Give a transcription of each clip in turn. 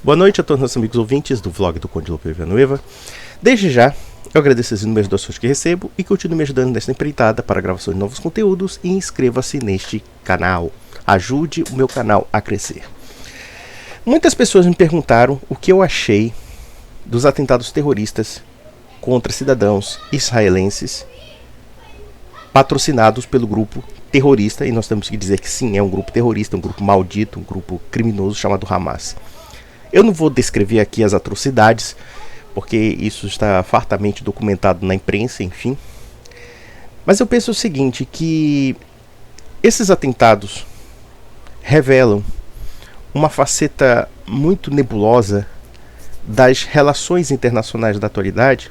Boa noite a todos os nossos amigos ouvintes do vlog do Conde Lope Villanueva. Desde já, eu agradeço as inúmeras doações que recebo e continuo me ajudando nesta empreitada para a gravação de novos conteúdos e inscreva-se neste canal. Ajude o meu canal a crescer. Muitas pessoas me perguntaram o que eu achei dos atentados terroristas contra cidadãos israelenses patrocinados pelo grupo terrorista, e nós temos que dizer que sim, é um grupo terrorista, um grupo maldito, um grupo criminoso chamado Hamas. Eu não vou descrever aqui as atrocidades, porque isso está fartamente documentado na imprensa, enfim. Mas eu penso o seguinte, que esses atentados revelam uma faceta muito nebulosa das relações internacionais da atualidade,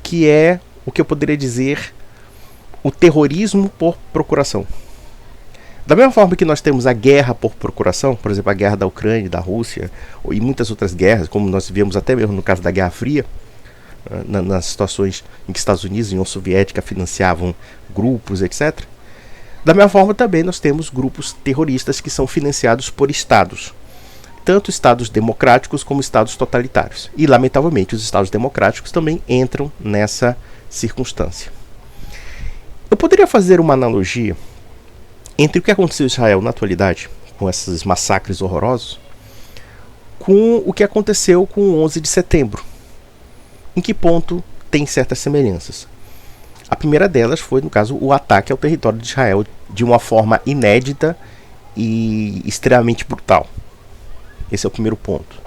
que é o que eu poderia dizer o terrorismo por procuração. Da mesma forma que nós temos a guerra por procuração, por exemplo, a guerra da Ucrânia e da Rússia, e muitas outras guerras, como nós vimos até mesmo no caso da Guerra Fria, nas situações em que Estados Unidos e União Soviética financiavam grupos, etc. Da mesma forma também nós temos grupos terroristas que são financiados por estados, tanto estados democráticos como estados totalitários. E, lamentavelmente, os estados democráticos também entram nessa circunstância. Eu poderia fazer uma analogia entre o que aconteceu em Israel na atualidade, com esses massacres horrorosos, com o que aconteceu com o 11 de setembro. Em que ponto tem certas semelhanças? A primeira delas foi, no caso, o ataque ao território de Israel de uma forma inédita e extremamente brutal. Esse é o primeiro ponto.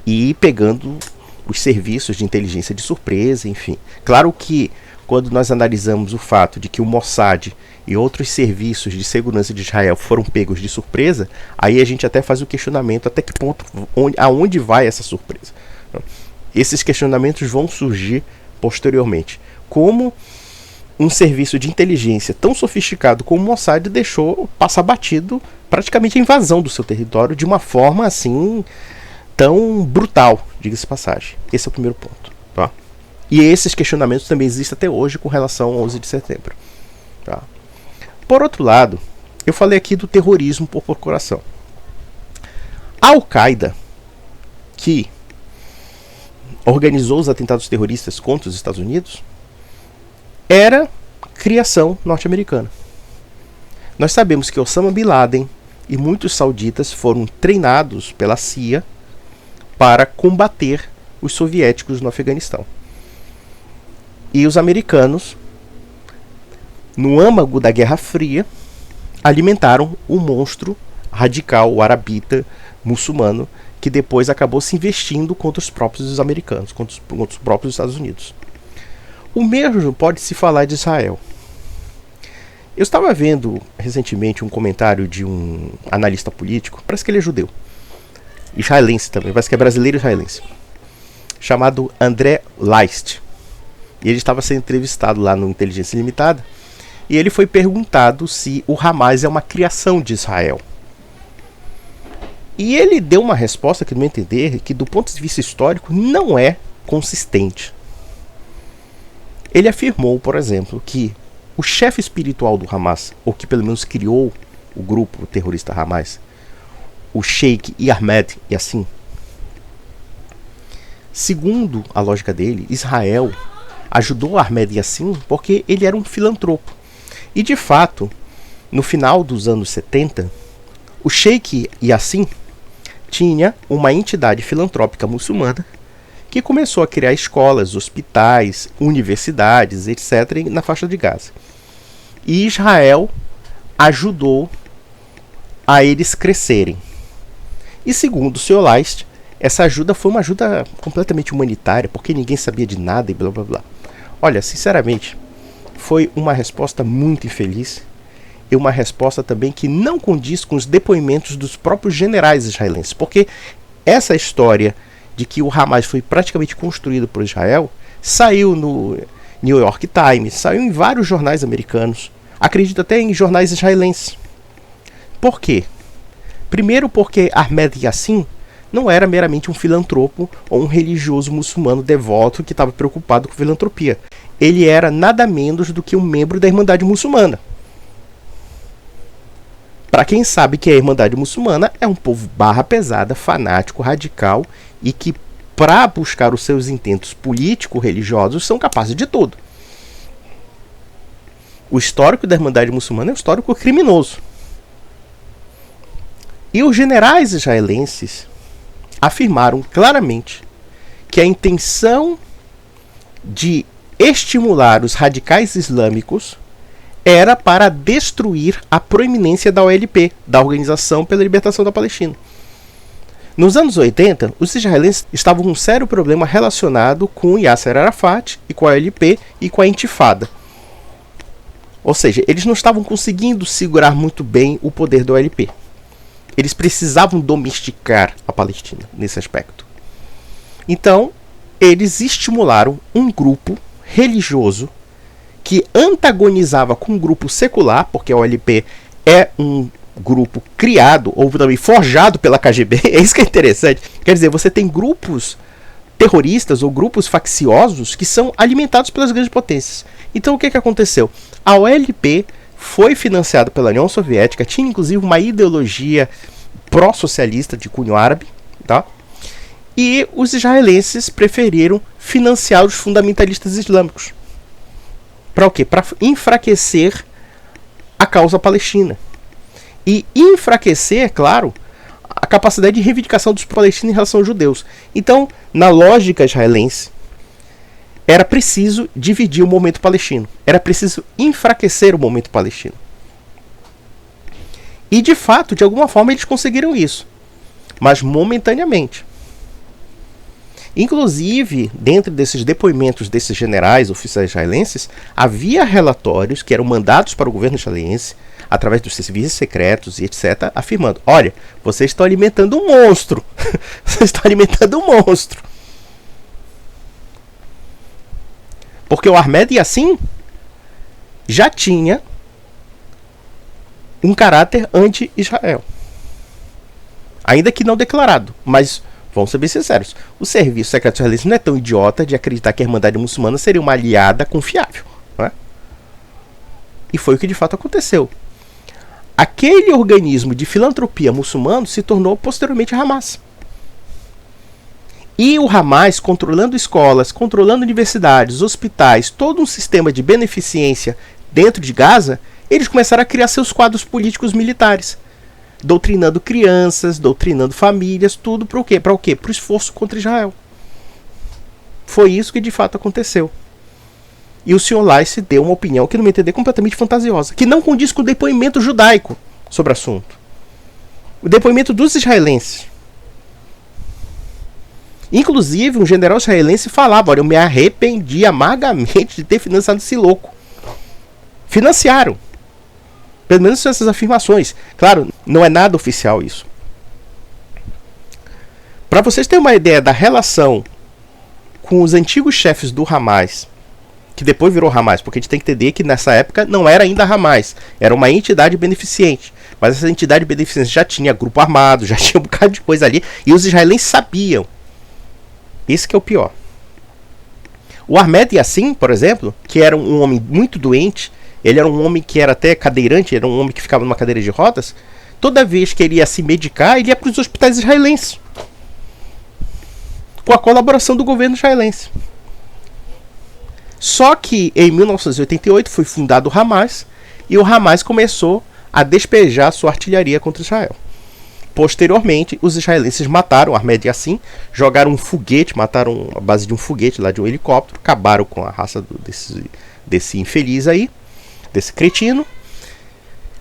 E pegando os serviços de inteligência de surpresa, enfim. Claro que quando nós analisamos o fato de que o Mossad e outros serviços de segurança de Israel foram pegos de surpresa, aí a gente até faz o questionamento até que ponto, aonde vai essa surpresa. Esses questionamentos vão surgir posteriormente. Como um serviço de inteligência tão sofisticado como o Mossad deixou passar batido praticamente a invasão do seu território de uma forma assim tão brutal, diga-se passagem. Esse é o primeiro ponto. Tá? E esses questionamentos também existem até hoje com relação ao 11 de setembro. Tá? Por outro lado, eu falei aqui do terrorismo por procuração. A Al-Qaeda, que organizou os atentados terroristas contra os Estados Unidos, era criação norte-americana. Nós sabemos que Osama Bin Laden e muitos sauditas foram treinados pela CIA para combater os soviéticos no Afeganistão. E os americanos, no âmago da Guerra Fria, alimentaram o monstro radical, o arabita, muçulmano, que depois acabou se investindo contra os próprios americanos, contra os próprios Estados Unidos. O mesmo pode se falar de Israel. Eu estava vendo recentemente um comentário de um analista político, parece que ele é judeu, israelense também, parece que é brasileiro israelense, chamado André Leist. E ele estava sendo entrevistado lá no Inteligência Limitada, e ele foi perguntado se o Hamas é uma criação de Israel. E ele deu uma resposta que, no meu entender, que do ponto de vista histórico não é consistente. Ele afirmou, por exemplo, que o chefe espiritual do Hamas, ou que pelo menos criou o grupo terrorista Hamas, o Sheikh Ahmed Yassin, segundo a lógica dele, Israel ajudou Ahmed Yassin porque ele era um filantropo. E de fato, no final dos anos 70, o Sheikh Yassin tinha uma entidade filantrópica muçulmana que começou a criar escolas, hospitais, universidades, etc. na faixa de Gaza. E Israel ajudou a eles crescerem. E segundo o Sr. Leist, essa ajuda foi uma ajuda completamente humanitária, porque ninguém sabia de nada e blá blá blá. Olha, sinceramente, foi uma resposta muito infeliz e uma resposta também que não condiz com os depoimentos dos próprios generais israelenses, porque essa história de que o Hamas foi praticamente construído por Israel saiu no New York Times, saiu em vários jornais americanos, acredito até em jornais israelenses. Por quê? Primeiro porque Ahmed Yassin não era meramente um filantropo ou um religioso muçulmano devoto que estava preocupado com filantropia. Ele era nada menos do que um membro da Irmandade Muçulmana. Para quem sabe que a Irmandade Muçulmana é um povo barra pesada, fanático, radical e que, para buscar os seus intentos político-religiosos, são capazes de tudo. O histórico da Irmandade Muçulmana é um histórico criminoso. E os generais israelenses afirmaram claramente que a intenção de estimular os radicais islâmicos era para destruir a proeminência da OLP, da Organização pela Libertação da Palestina. Nos anos 80, os israelenses estavam com um sério problema relacionado com Yasser Arafat e com a OLP e com a Intifada. Ou seja, eles não estavam conseguindo segurar muito bem o poder da OLP. Eles precisavam domesticar a Palestina nesse aspecto. Então, eles estimularam um grupo religioso que antagonizava com um grupo secular, porque a OLP é um grupo criado, ou também forjado pela KGB, é isso que é interessante. Quer dizer, você tem grupos terroristas ou grupos facciosos que são alimentados pelas grandes potências. Então o que aconteceu? A OLP foi financiada pela União Soviética, tinha inclusive uma ideologia pró-socialista de cunho árabe, tá? E os israelenses preferiram financiar os fundamentalistas islâmicos. Para o quê? Para enfraquecer a causa palestina. E enfraquecer, claro, a capacidade de reivindicação dos palestinos em relação aos judeus. Então, na lógica israelense, era preciso dividir o movimento palestino. Era preciso enfraquecer o movimento palestino. E, de fato, de alguma forma, eles conseguiram isso. Mas momentaneamente. Inclusive, dentro desses depoimentos desses generais, oficiais israelenses, havia relatórios que eram mandados para o governo israelense, através dos serviços secretos e etc., afirmando: olha, vocês estão alimentando um monstro. Vocês estão alimentando um monstro. Porque o Ahmed Yassin já tinha um caráter anti-Israel. Ainda que não declarado. Mas, vamos ser bem sinceros, o serviço secreto israelense não é tão idiota de acreditar que a Irmandade Muçulmana seria uma aliada confiável. Não é? E foi o que de fato aconteceu. Aquele organismo de filantropia muçulmano se tornou posteriormente Hamas. E o Hamas, controlando escolas, controlando universidades, hospitais, todo um sistema de beneficência dentro de Gaza, eles começaram a criar seus quadros políticos militares, doutrinando crianças, doutrinando famílias, tudo para o quê? Para o quê? Para o esforço contra Israel. Foi isso que de fato aconteceu. E o Sr. Laisse deu uma opinião que, no meu entender, é completamente fantasiosa, que não condiz com o depoimento judaico sobre o assunto. O depoimento dos israelenses. Inclusive, um general israelense falava: olha, eu me arrependi amargamente de ter financiado esse louco. Financiaram. Pelo menos essas afirmações. Claro, não é nada oficial isso. Para vocês terem uma ideia da relação com os antigos chefes do Hamas, que depois virou Hamas, porque a gente tem que entender que nessa época não era ainda Hamas, era uma entidade beneficente. Mas essa entidade beneficente já tinha grupo armado, já tinha um bocado de coisa ali, e os israelenses sabiam. Esse que é o pior. O Ahmed Yassin, por exemplo, que era um homem muito doente, ele era um homem que era até cadeirante, era um homem que ficava numa cadeira de rodas, toda vez que ele ia se medicar, ele ia para os hospitais israelenses, com a colaboração do governo israelense. Só que em 1988 foi fundado o Hamas, e o Hamas começou a despejar sua artilharia contra Israel. Posteriormente, os israelenses mataram Ahmed Yassin, jogaram um foguete, mataram a base de um foguete lá de um helicóptero, acabaram com a raça desse infeliz aí, desse cretino.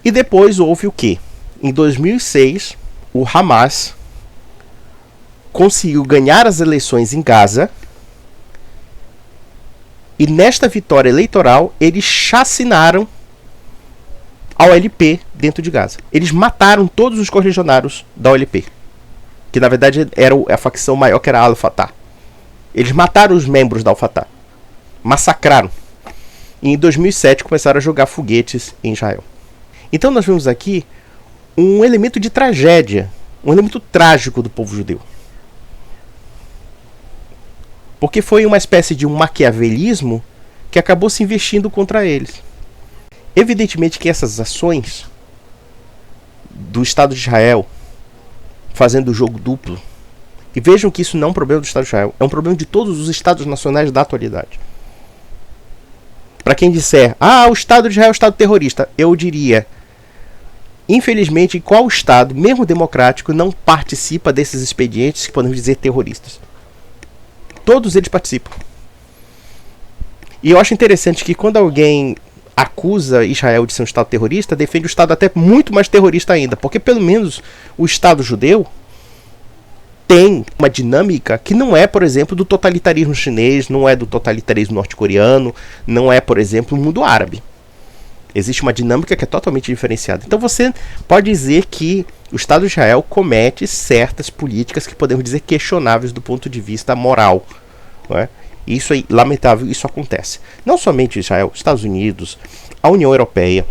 E depois houve o quê? Em 2006, o Hamas conseguiu ganhar as eleições em Gaza, e nesta vitória eleitoral eles chacinaram a OLP dentro de Gaza. Eles mataram todos os correligionários da OLP, que na verdade era a facção maior, que era a Al-Fatah. Eles mataram os membros da Al-Fatah, massacraram. E em 2007 começaram a jogar foguetes em Israel. Então nós vemos aqui um elemento de tragédia, um elemento trágico do povo judeu. Porque foi uma espécie de um maquiavelismo que acabou se investindo contra eles. Evidentemente que essas ações do Estado de Israel fazendo o jogo duplo. E vejam que isso não é um problema do Estado de Israel, é um problema de todos os Estados nacionais da atualidade. Para quem disser, o Estado de Israel é um Estado terrorista, eu diria, infelizmente, qual Estado, mesmo democrático, não participa desses expedientes que podemos dizer terroristas? Todos eles participam. E eu acho interessante que quando alguém acusa Israel de ser um Estado terrorista, defende o Estado até muito mais terrorista ainda, porque pelo menos o Estado judeu tem uma dinâmica que não é, por exemplo, do totalitarismo chinês, não é do totalitarismo norte-coreano, não é, por exemplo, o mundo árabe. Existe uma dinâmica que é totalmente diferenciada. Então você pode dizer que o Estado de Israel comete certas políticas que podemos dizer questionáveis do ponto de vista moral. Não é? Isso é lamentável, isso acontece. Não somente Israel, Estados Unidos, a União Europeia.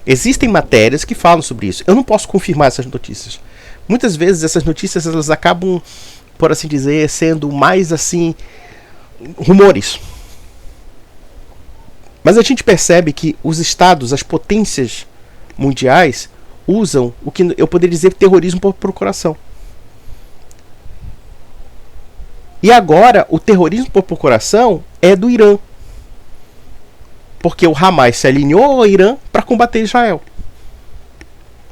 Existem matérias que falam sobre isso. Eu não posso confirmar essas notícias. Muitas vezes essas notícias elas acabam, por assim dizer, sendo mais assim rumores. Mas a gente percebe que os estados, as potências mundiais, usam o que eu poderia dizer terrorismo por procuração. E agora o terrorismo por procuração é do Irã. Porque o Hamas se alinhou ao Irã para combater Israel.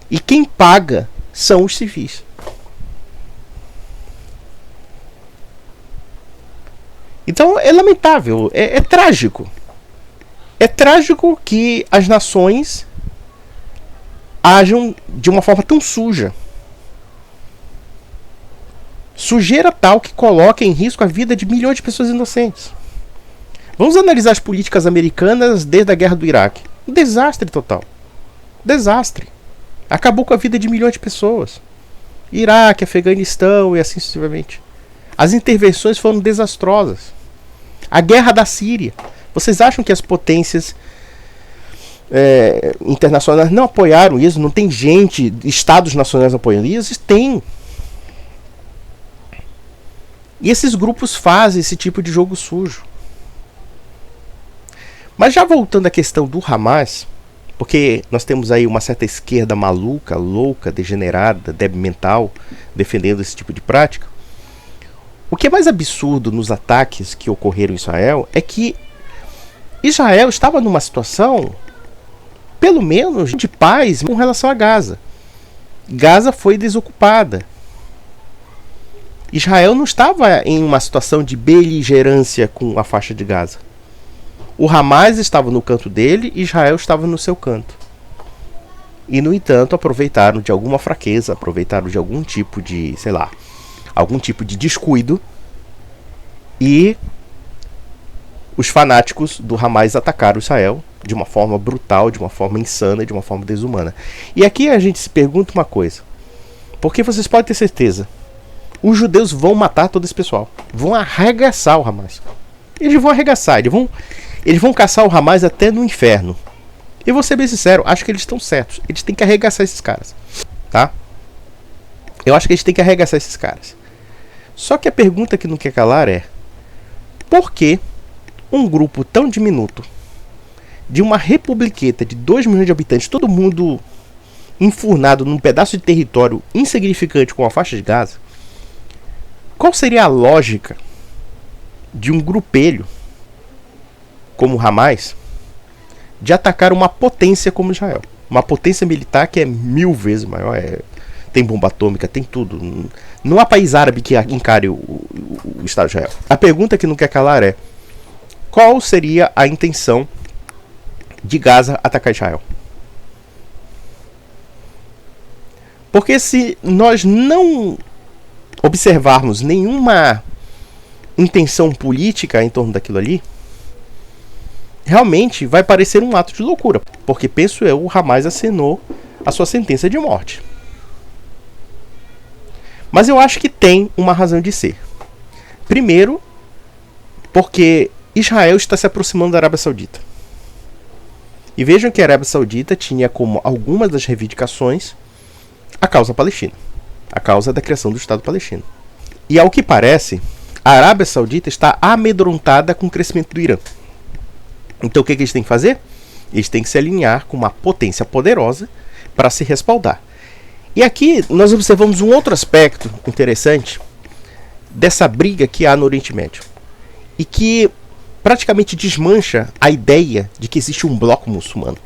E quem paga são os civis. Então é lamentável, é trágico. É trágico que as nações ajam de uma forma tão suja. Sujeira tal que coloca em risco a vida de milhões de pessoas inocentes. Vamos analisar as políticas americanas desde a guerra do Iraque. Um desastre total. Desastre. Acabou com a vida de milhões de pessoas. Iraque, Afeganistão e assim sucessivamente. As intervenções foram desastrosas. A guerra da Síria. Vocês acham que as potências internacionais não apoiaram isso? Não tem gente, estados nacionais apoiando isso? Tem. E esses grupos fazem esse tipo de jogo sujo. Mas já voltando à questão do Hamas, porque nós temos aí uma certa esquerda maluca, louca, degenerada, débil mental, defendendo esse tipo de prática. O que é mais absurdo nos ataques que ocorreram em Israel é que Israel estava numa situação, pelo menos, de paz com relação a Gaza. Gaza foi desocupada. Israel não estava em uma situação de beligerância com a faixa de Gaza. O Hamas estava no canto dele e Israel estava no seu canto. E, no entanto, aproveitaram de alguma fraqueza, aproveitaram de algum tipo de, algum tipo de descuido, e os fanáticos do Hamas atacaram Israel de uma forma brutal, de uma forma insana, de uma forma desumana. E aqui a gente se pergunta uma coisa, porque vocês podem ter certeza, os judeus vão matar todo esse pessoal, vão arregaçar o Hamas. Eles vão arregaçar, eles vão caçar o Hamas até no inferno. E vou ser bem sincero, acho que eles estão certos. Eles têm que arregaçar esses caras, tá? Eu acho que eles têm que arregaçar esses caras. Só que a pergunta que não quer calar é: por que um grupo tão diminuto, de uma republiqueta de 2 milhões de habitantes, todo mundo enfurnado num pedaço de território insignificante com a faixa de Gaza, qual seria a lógica de um grupelho como o Hamas de atacar uma potência como Israel? Uma potência militar que é 1000 vezes maior, tem bomba atômica, tem tudo. Não há país árabe que encare o Estado de Israel. A pergunta que não quer calar é: qual seria a intenção de Gaza atacar Israel? Porque se nós não observarmos nenhuma intenção política em torno daquilo ali, realmente vai parecer um ato de loucura. Porque, penso eu, o Hamas assinou a sua sentença de morte. Mas eu acho que tem uma razão de ser. Primeiro, porque Israel está se aproximando da Arábia Saudita. E vejam que a Arábia Saudita tinha como algumas das reivindicações a causa palestina, a causa da criação do Estado palestino. E ao que parece, a Arábia Saudita está amedrontada com o crescimento do Irã. Então o que eles têm que fazer? Eles têm que se alinhar com uma potência poderosa para se respaldar. E aqui nós observamos um outro aspecto interessante dessa briga que há no Oriente Médio e que praticamente desmancha a ideia de que existe um bloco muçulmano.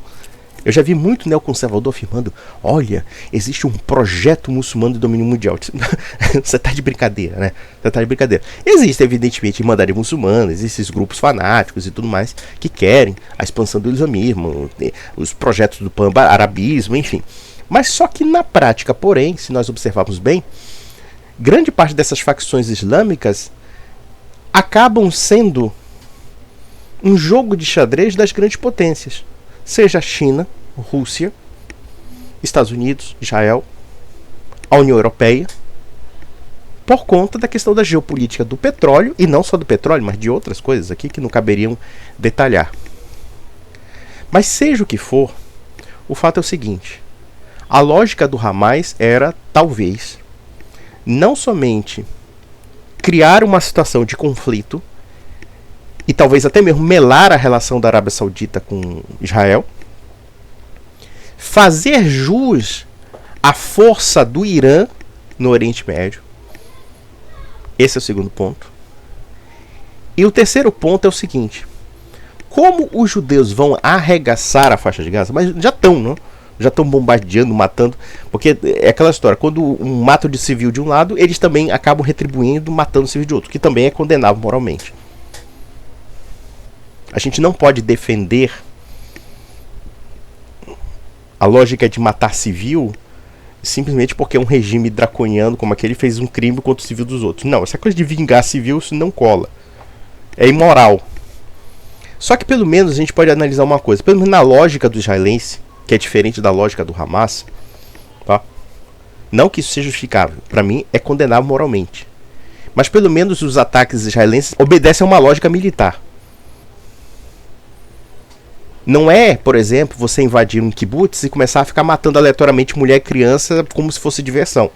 Eu já vi muito neoconservador afirmando: olha, existe um projeto muçulmano de domínio mundial. Você está de brincadeira, né? Você tá de brincadeira. Existe, evidentemente, Irmandade Muçulmana, existem esses grupos fanáticos e tudo mais que querem a expansão do islamismo, os projetos do pan-arabismo, enfim. Mas só que na prática, porém, se nós observarmos bem, grande parte dessas facções islâmicas acabam sendo um jogo de xadrez das grandes potências. Seja a China, Rússia, Estados Unidos, Israel, a União Europeia, por conta da questão da geopolítica do petróleo, e não só do petróleo, mas de outras coisas aqui que não caberiam detalhar. Mas seja o que for, o fato é o seguinte: a lógica do Hamas era, talvez, não somente criar uma situação de conflito, e talvez até mesmo melar a relação da Arábia Saudita com Israel, fazer jus à força do Irã no Oriente Médio. Esse é o segundo ponto. E o terceiro ponto é o seguinte: como os judeus vão arregaçar a faixa de Gaza, mas já estão, não? Já estão bombardeando, matando, porque é aquela história, quando um mata de civil de um lado, eles também acabam retribuindo, matando o civil de outro, que também é condenável moralmente. A gente não pode defender a lógica de matar civil simplesmente porque um regime draconiano como aquele fez um crime contra o civil dos outros. Não, essa coisa de vingar civil, isso não cola. É imoral. Só que pelo menos a gente pode analisar uma coisa, pelo menos na lógica do israelense, que é diferente da lógica do Hamas, tá? Não que isso seja justificável, para mim é condenável moralmente. Mas pelo menos os ataques israelenses obedecem a uma lógica militar. Não é, por exemplo, você invadir um kibbutz e começar a ficar matando aleatoriamente mulher e criança como se fosse diversão.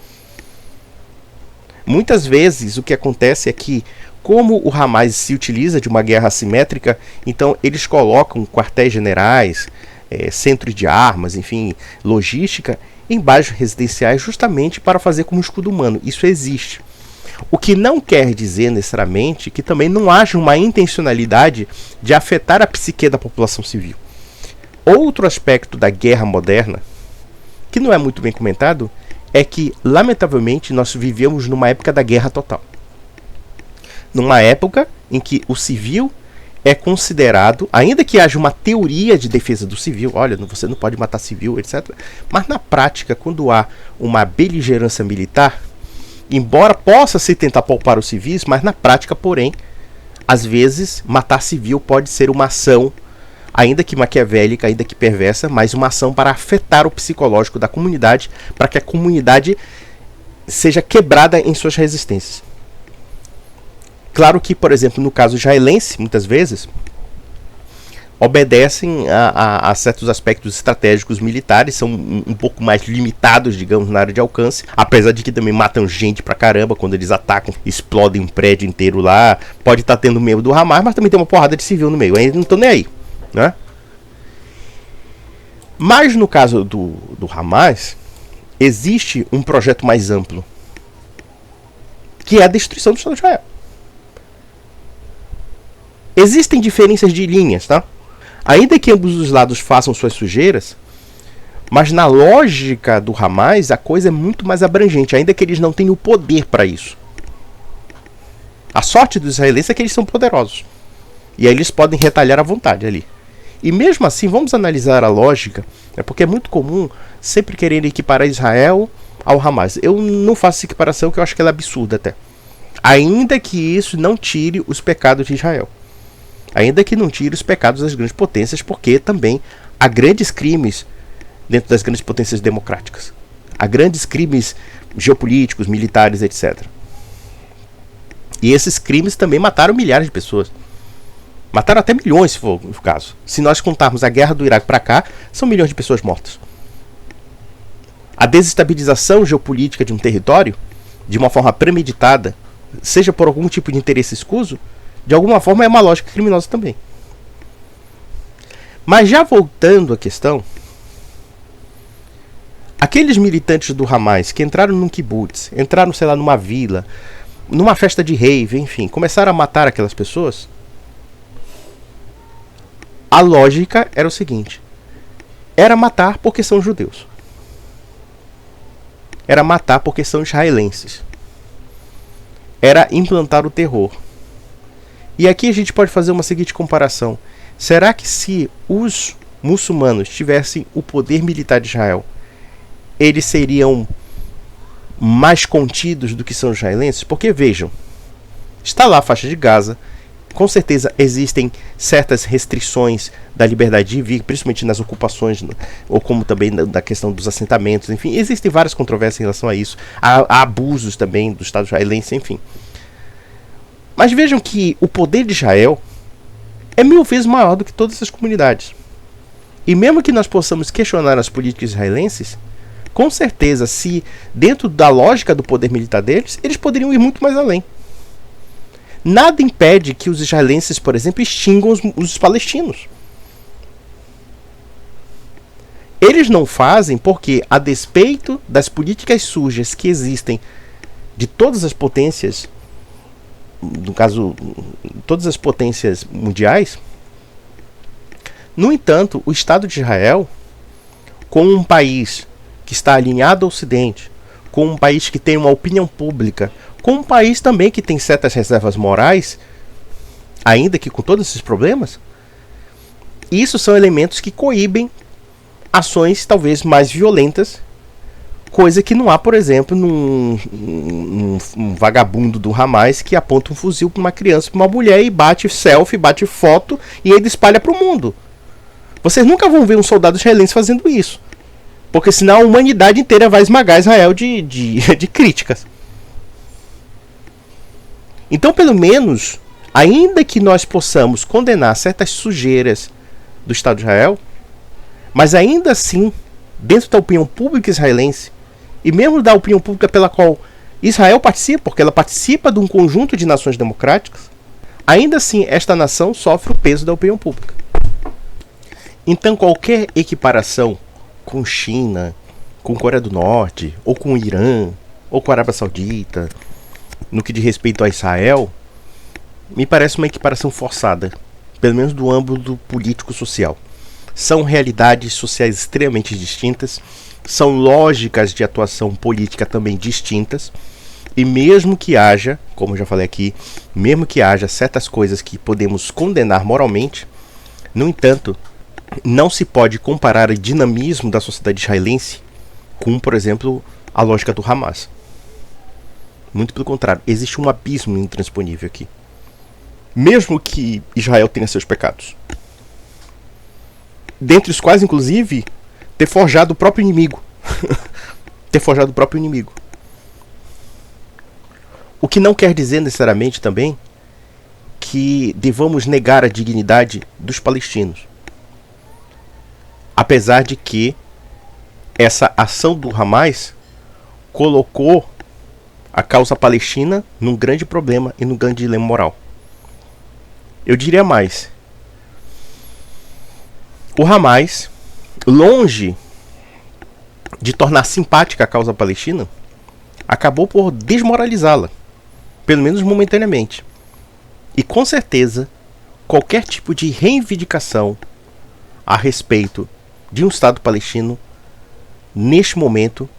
Muitas vezes o que acontece é que, como o Hamas se utiliza de uma guerra assimétrica, então eles colocam quartéis generais, centros de armas, enfim, logística, em bairros residenciais justamente para fazer como escudo humano. Isso existe. O que não quer dizer necessariamente que também não haja uma intencionalidade de afetar a psique da população civil. Outro aspecto da guerra moderna, que não é muito bem comentado, é que, lamentavelmente, nós vivemos numa época da guerra total. Numa época em que o civil é considerado, ainda que haja uma teoria de defesa do civil, olha, você não pode matar civil, etc. Mas na prática, quando há uma beligerância militar, embora possa se tentar poupar os civis, mas na prática, porém, às vezes, matar civil pode ser uma ação, ainda que maquiavélica, ainda que perversa, mas uma ação para afetar o psicológico da comunidade, para que a comunidade seja quebrada em suas resistências. Claro que, por exemplo, no caso israelense, muitas vezes, obedecem a certos aspectos estratégicos militares, são um pouco mais limitados, digamos, na área de alcance, apesar de que também matam gente pra caramba quando eles atacam, explodem um prédio inteiro lá, pode estar tendo medo do Hamas, mas também tem uma porrada de civil no meio, aí não estão nem aí, né? Mas no caso do Hamas, existe um projeto mais amplo, que é a destruição do Estado de Israel. Existem diferenças de linhas, tá? Ainda que ambos os lados façam suas sujeiras, mas na lógica do Hamas a coisa é muito mais abrangente, ainda que eles não tenham o poder para isso. A sorte dos israelenses é que eles são poderosos. E aí eles podem retalhar à vontade ali. E mesmo assim, vamos analisar a lógica, porque é muito comum sempre querer equiparar Israel ao Hamas. Eu não faço essa equiparação, que eu acho que ela é absurda até. Ainda que isso não tire os pecados de Israel. Ainda que não tire os pecados das grandes potências, porque também há grandes crimes dentro das grandes potências democráticas. Há grandes crimes geopolíticos, militares, etc. E esses crimes também mataram milhares de pessoas. Mataram até milhões, se for o caso. Se nós contarmos a guerra do Iraque para cá, são milhões de pessoas mortas. A desestabilização geopolítica de um território, de uma forma premeditada, seja por algum tipo de interesse escuso, de alguma forma é uma lógica criminosa também. Mas já voltando à questão aqueles militantes do Hamas que entraram num kibbutz, entraram, sei lá, numa vila, numa festa de rave, enfim, começaram a matar aquelas pessoas, a lógica era o seguinte: era matar porque são judeus. Era matar porque são israelenses. Era implantar o terror. E aqui a gente pode fazer uma seguinte comparação. Será que se os muçulmanos tivessem o poder militar de Israel, eles seriam mais contidos do que são os israelenses? Porque vejam, está lá a faixa de Gaza, com certeza existem certas restrições da liberdade de vir, principalmente nas ocupações, ou como também da questão dos assentamentos, enfim, existem várias controvérsias em relação a isso, há abusos também do Estado israelense, enfim. Mas vejam que o poder de Israel é 1000 vezes maior do que todas essas comunidades. E mesmo que nós possamos questionar as políticas israelenses, com certeza, se dentro da lógica do poder militar deles, eles poderiam ir muito mais além. Nada impede que os israelenses, por exemplo, extingam os palestinos. Eles não fazem porque, a despeito das políticas sujas que existem de todas as potências, no caso, todas as potências mundiais, no entanto, o Estado de Israel, como um país que está alinhado ao Ocidente, como um país que tem uma opinião pública, como um país também que tem certas reservas morais, ainda que com todos esses problemas, isso são elementos que coíbem ações talvez mais violentas, coisa que não há, por exemplo, num vagabundo do Hamas que aponta um fuzil para uma criança, para uma mulher e bate selfie, bate foto e ele espalha para o mundo. Vocês nunca vão ver um soldado israelense fazendo isso, porque senão a humanidade inteira vai esmagar Israel de críticas. Então, pelo menos, ainda que nós possamos condenar certas sujeiras do Estado de Israel, mas ainda assim, dentro da opinião pública israelense, e mesmo da opinião pública pela qual Israel participa, porque ela participa de um conjunto de nações democráticas, ainda assim esta nação sofre o peso da opinião pública. Então qualquer equiparação com China, com Coreia do Norte, ou com o Irã, ou com a Arábia Saudita, no que diz respeito a Israel, me parece uma equiparação forçada, pelo menos do âmbito político-social. São realidades sociais extremamente distintas, são lógicas de atuação política também distintas, e mesmo que haja, como eu já falei aqui, mesmo que haja certas coisas que podemos condenar moralmente, no entanto, não se pode comparar o dinamismo da sociedade israelense com, por exemplo, a lógica do Hamas. Muito pelo contrário, existe um abismo intransponível aqui. Mesmo que Israel tenha seus pecados, dentre os quais, inclusive, ter forjado o próprio inimigo. Ter forjado o próprio inimigo. O que não quer dizer necessariamente também que devamos negar a dignidade dos palestinos. Apesar de que essa ação do Hamas colocou a causa palestina num grande problema e num grande dilema moral. Eu diria mais. O Hamas, longe de tornar simpática a causa palestina, acabou por desmoralizá-la, pelo menos momentaneamente. E com certeza, qualquer tipo de reivindicação a respeito de um Estado palestino, neste momento,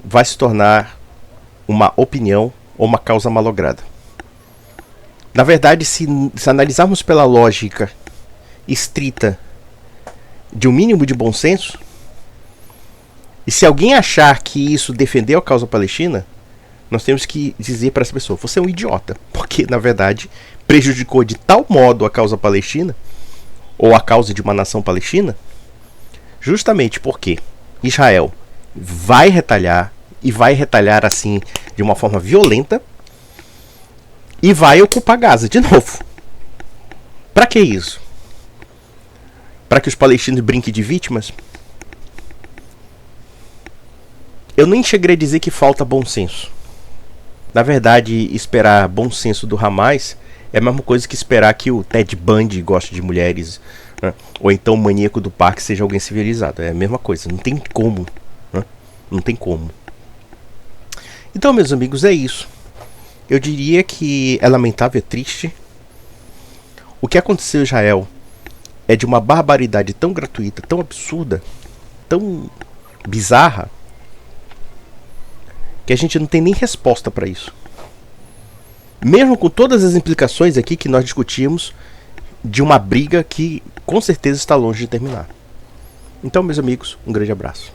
vai se tornar uma opinião ou uma causa malograda. Na verdade, se analisarmos pela lógica estrita de um mínimo de bom senso, e se alguém achar que isso defendeu a causa palestina, nós temos que dizer para essa pessoa: você é um idiota, porque na verdade prejudicou de tal modo a causa palestina, ou a causa de uma nação palestina, justamente porque Israel vai retalhar, e vai retalhar assim de uma forma violenta, e vai ocupar Gaza de novo. Para que isso? Para que os palestinos brinquem de vítimas? Eu nem chegarei a dizer que falta bom senso. Na verdade, esperar bom senso do Hamas é a mesma coisa que esperar que o Ted Bundy goste de mulheres, né? Ou então o maníaco do parque seja alguém civilizado. É a mesma coisa, não tem como, né? Não tem como. Então, meus amigos, é isso. Eu diria que é lamentável, é triste. O que aconteceu em Israel é de uma barbaridade tão gratuita, tão absurda, tão bizarra, que a gente não tem nem resposta para isso. Mesmo com todas as implicações aqui que nós discutimos de uma briga que com certeza está longe de terminar. Então, meus amigos, um grande abraço.